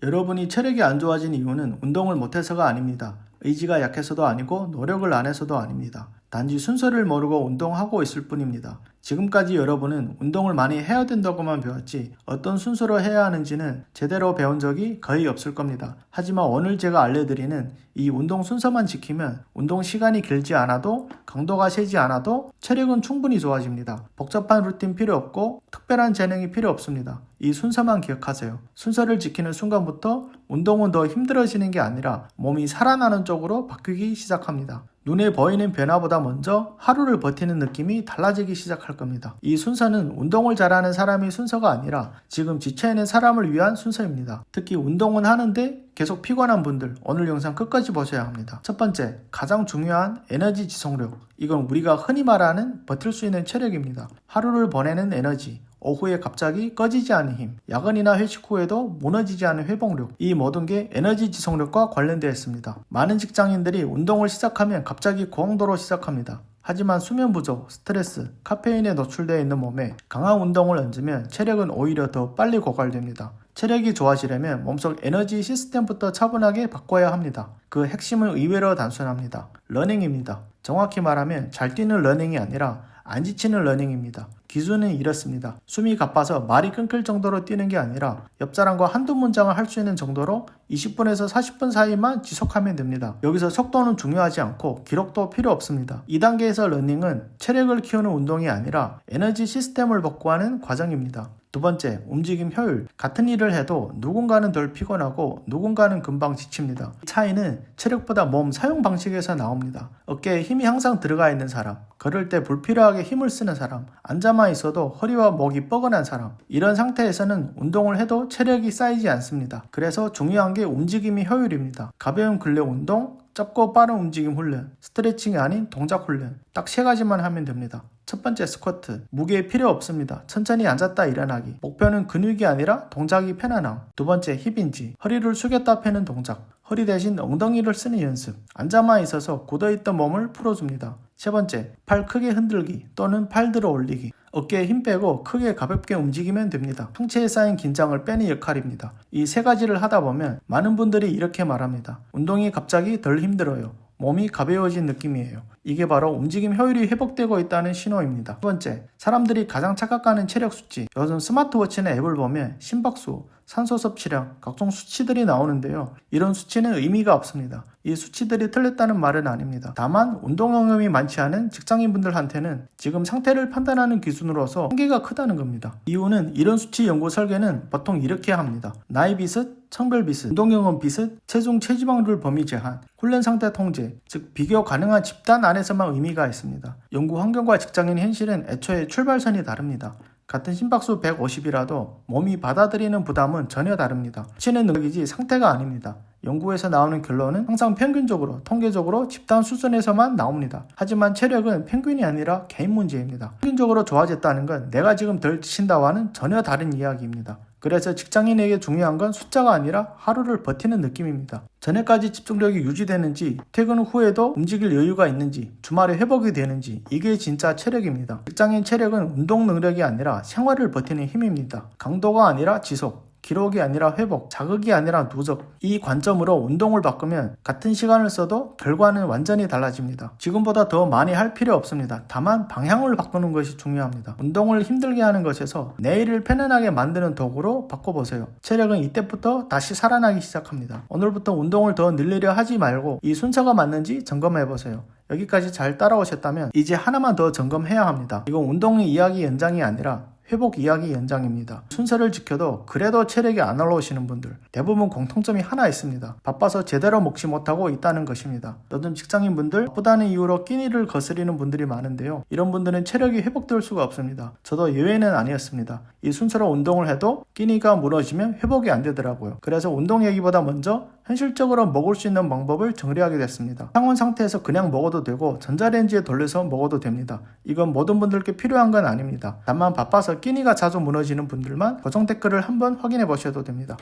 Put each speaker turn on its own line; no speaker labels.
여러분이 체력이 안 좋아진 이유는 운동을 못해서가 아닙니다. 의지가 약해서도 아니고 노력을 안 해서도 아닙니다. 단지 순서를 모르고 운동하고 있을 뿐입니다. 지금까지 여러분은 운동을 많이 해야 된다고만 배웠지 어떤 순서로 해야 하는지는 제대로 배운 적이 거의 없을 겁니다. 하지만 오늘 제가 알려드리는 이 운동 순서만 지키면 운동 시간이 길지 않아도 강도가 세지 않아도 체력은 충분히 좋아집니다. 복잡한 루틴 필요 없고 특별한 재능이 필요 없습니다. 이 순서만 기억하세요. 순서를 지키는 순간부터 운동은 더 힘들어지는 게 아니라 몸이 살아나는 쪽으로 바뀌기 시작합니다. 눈에 보이는 변화보다 먼저 하루를 버티는 느낌이 달라지기 시작할 겁니다. 이 순서는 운동을 잘하는 사람의 순서가 아니라 지금 지쳐있는 사람을 위한 순서입니다. 특히 운동은 하는데 계속 피곤한 분들 오늘 영상 끝까지 보셔야 합니다. 첫 번째, 가장 중요한 에너지 지속력. 이건 우리가 흔히 말하는 버틸 수 있는 체력입니다. 하루를 보내는 에너지, 오후에 갑자기 꺼지지 않은 힘, 야근이나 회식 후에도 무너지지 않은 회복력, 이 모든 게 에너지 지속력과 관련되어 있습니다. 많은 직장인들이 운동을 시작하면 갑자기 고강도로 시작합니다. 하지만 수면 부족, 스트레스, 카페인에 노출되어 있는 몸에 강한 운동을 얹으면 체력은 오히려 더 빨리 고갈됩니다. 체력이 좋아지려면 몸속 에너지 시스템부터 차분하게 바꿔야 합니다. 그 핵심은 의외로 단순합니다. 러닝입니다. 정확히 말하면 잘 뛰는 러닝이 아니라 안 지치는 러닝입니다. 기준은 이렇습니다. 숨이 가빠서 말이 끊길 정도로 뛰는 게 아니라 옆 사람과 한두 문장을 할 수 있는 정도로 20분에서 40분 사이만 지속하면 됩니다. 여기서 속도는 중요하지 않고 기록도 필요 없습니다. 2단계에서 러닝은 체력을 키우는 운동이 아니라 에너지 시스템을 복구하는 과정입니다. 두 번째, 움직임 효율. 같은 일을 해도 누군가는 덜 피곤하고 누군가는 금방 지칩니다. 차이는 체력보다 몸 사용 방식에서 나옵니다. 어깨에 힘이 항상 들어가 있는 사람, 걸을 때 불필요하게 힘을 쓰는 사람, 앉아만 있어도 허리와 목이 뻐근한 사람, 이런 상태에서는 운동을 해도 체력이 쌓이지 않습니다. 그래서 중요한 게 움직임의 효율입니다. 가벼운 근력 운동, 짧고 빠른 움직임 훈련, 스트레칭이 아닌 동작 훈련, 딱 3가지만 하면 됩니다. 첫 번째, 스쿼트. 무게 필요 없습니다. 천천히 앉았다 일어나기. 목표는 근육이 아니라 동작이 편안함. 두 번째, 힙인지. 허리를 숙였다 펴는 동작. 허리 대신 엉덩이를 쓰는 연습. 앉아만 있어서 굳어있던 몸을 풀어줍니다. 세 번째, 팔 크게 흔들기 또는 팔 들어 올리기. 어깨에 힘 빼고 크게 가볍게 움직이면 됩니다. 상체에 쌓인 긴장을 빼는 역할입니다. 이 3가지를 하다 보면 많은 분들이 이렇게 말합니다. 운동이 갑자기 덜 힘들어요. 몸이 가벼워진 느낌이에요. 이게 바로 움직임 효율이 회복되고 있다는 신호입니다. 두 번째, 사람들이 가장 착각하는 체력 수치. 요즘 스마트워치나 앱을 보면 심박수, 산소 섭취량, 각종 수치들이 나오는데요. 이런 수치는 의미가 없습니다. 이 수치들이 틀렸다는 말은 아닙니다. 다만 운동 경험이 많지 않은 직장인분들한테는 지금 상태를 판단하는 기준으로서 한계가 크다는 겁니다. 이유는 이런 수치 연구 설계는 보통 이렇게 합니다. 나이 비슷, 성별 비슷, 운동 경험 비슷, 체중 체지방률 범위 제한, 훈련 상태 통제, 즉 비교 가능한 집단 안에서만 의미가 있습니다. 연구 환경과 직장인 현실은 애초에 출발선이 다릅니다. 같은 심박수 150이라도 몸이 받아들이는 부담은 전혀 다릅니다. 수치는 능력이지 상태가 아닙니다. 연구에서 나오는 결론은 항상 평균적으로, 통계적으로 집단 수준에서만 나옵니다. 하지만 체력은 평균이 아니라 개인 문제입니다. 평균적으로 좋아졌다는 건 내가 지금 덜 지친다와는 전혀 다른 이야기입니다. 그래서 직장인에게 중요한 건 숫자가 아니라 하루를 버티는 느낌입니다. 전에까지 집중력이 유지되는지, 퇴근 후에도 움직일 여유가 있는지, 주말에 회복이 되는지, 이게 진짜 체력입니다. 직장인 체력은 운동 능력이 아니라 생활을 버티는 힘입니다. 강도가 아니라 지속, 기록이 아니라 회복, 자극이 아니라 누적. 이 관점으로 운동을 바꾸면 같은 시간을 써도 결과는 완전히 달라집니다. 지금보다 더 많이 할 필요 없습니다. 다만 방향을 바꾸는 것이 중요합니다. 운동을 힘들게 하는 것에서 내일을 편안하게 만드는 도구로 바꿔보세요. 체력은 이때부터 다시 살아나기 시작합니다. 오늘부터 운동을 더 늘리려 하지 말고 이 순서가 맞는지 점검해보세요. 여기까지 잘 따라오셨다면 이제 하나만 더 점검해야 합니다. 이건 운동의 이야기 연장이 아니라 회복 이야기 연장입니다. 순서를 지켜도 그래도 체력이 안 올라오시는 분들 대부분 공통점이 하나 있습니다. 바빠서 제대로 먹지 못하고 있다는 것입니다. 요즘 직장인분들 바쁘다는 이유로 끼니를 거스리는 분들이 많은데요. 이런 분들은 체력이 회복될 수가 없습니다. 저도 예외는 아니었습니다. 이 순서로 운동을 해도 끼니가 무너지면 회복이 안 되더라고요. 그래서 운동 얘기보다 먼저 현실적으로 먹을 수 있는 방법을 정리하게 됐습니다. 상온 상태에서 그냥 먹어도 되고 전자레인지에 돌려서 먹어도 됩니다. 이건 모든 분들께 필요한 건 아닙니다. 다만 바빠서 끼니가 자주 무너지는 분들만 고정 댓글을 한번 확인해 보셔도 됩니다.